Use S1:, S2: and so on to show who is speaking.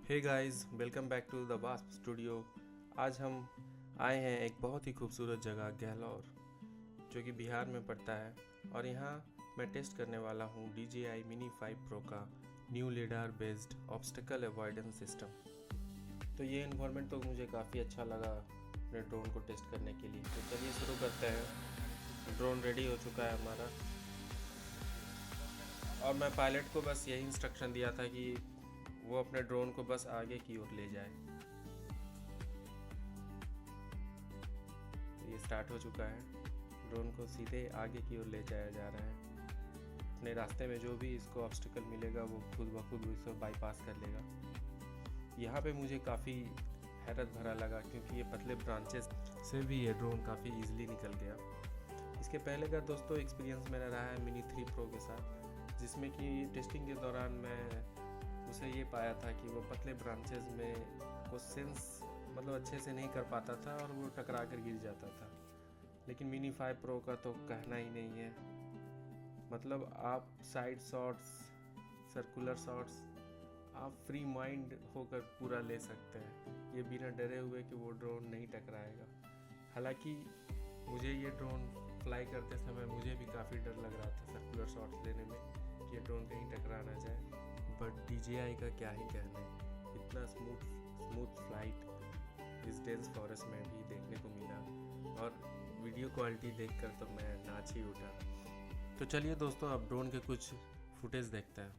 S1: Hey guys, welcome back to the wasp studio. आज हम आए हैं एक बहुत ही खूबसूरत जगह गहलोर, जो कि बिहार में पड़ता है। और यहाँ मैं टेस्ट करने वाला हूँ DJI Mini 5 Pro का new LiDAR based obstacle avoidance system. तो ये इन्वायरमेंट तो मुझे काफ़ी अच्छा लगा अपने ड्रोन को टेस्ट करने के लिए। तो चलिए शुरू करते हैं। ड्रोन रेडी हो चुका है हमारा, और मैं पायलट को बस यही इंस्ट्रक्शन दिया था कि वो अपने ड्रोन को बस आगे की ओर ले जाए। ये स्टार्ट हो चुका है। ड्रोन को सीधे आगे की ओर ले जाया जा रहा है। अपने रास्ते में जो भी इसको ऑब्स्टिकल मिलेगा वो खुद ब खुद इसे बाईपास कर लेगा। यहाँ पे मुझे काफ़ी हैरत भरा लगा, क्योंकि ये पतले ब्रांचेस से भी ये ड्रोन काफ़ी इजीली निकल गया। इसके पहले का दोस्तों एक्सपीरियंस मेरा रहा है Mini 3 Pro के साथ, जिसमें कि टेस्टिंग के दौरान मैं उसे ये पाया था कि वो पतले ब्रांचेस में को सेंस मतलब अच्छे से नहीं कर पाता था और वो टकरा कर गिर जाता था। लेकिन Mini 5 Pro का तो कहना ही नहीं है। मतलब आप साइड शॉट्स, सर्कुलर शॉट्स आप फ्री माइंड होकर पूरा ले सकते हैं, ये बिना डरे हुए कि वो ड्रोन नहीं टकराएगा। हालांकि मुझे ये ड्रोन फ्लाई करते समय मुझे भी काफ़ी डर लग रहा था सर्कुलर शॉट्स लेने में, कि ये ड्रोन कहीं टकरा ना जाए। बट DJI का क्या ही कहना है, इतना स्मूथ फ्लाइट इस डेंस फॉरेस्ट में भी देखने को मिला, और वीडियो क्वालिटी देखकर तो मैं नाच ही उठा। तो चलिए दोस्तों, अब ड्रोन के कुछ फुटेज देखते हैं।